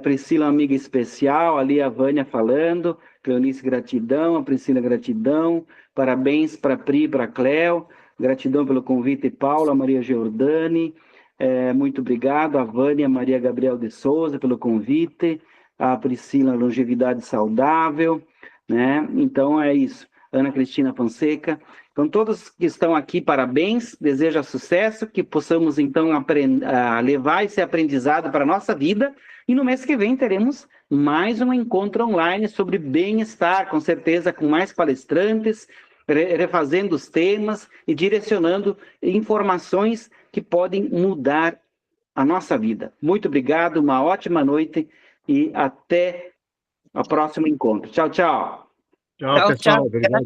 Speaker 3: Priscila, uma amiga especial, ali a Vânia falando, Cleonice, gratidão, a Priscila, gratidão, parabéns para a Pri, para a Cléo, gratidão pelo convite, Paula, Maria Giordani, muito obrigado, a Vânia, Maria Gabriel de Souza, pelo convite, a Priscila, longevidade saudável, né? Então, é isso. Ana Cristina Fonseca. Então, todos que estão aqui, parabéns, desejo sucesso, que possamos, então, levar esse aprendizado para a nossa vida, e no mês que vem teremos mais um encontro online sobre bem-estar, com certeza, com mais palestrantes, refazendo os temas e direcionando informações que podem mudar a nossa vida. Muito obrigado, uma ótima noite e até o próximo encontro. Tchau, tchau.
Speaker 2: Tchau, pessoal. Obrigado.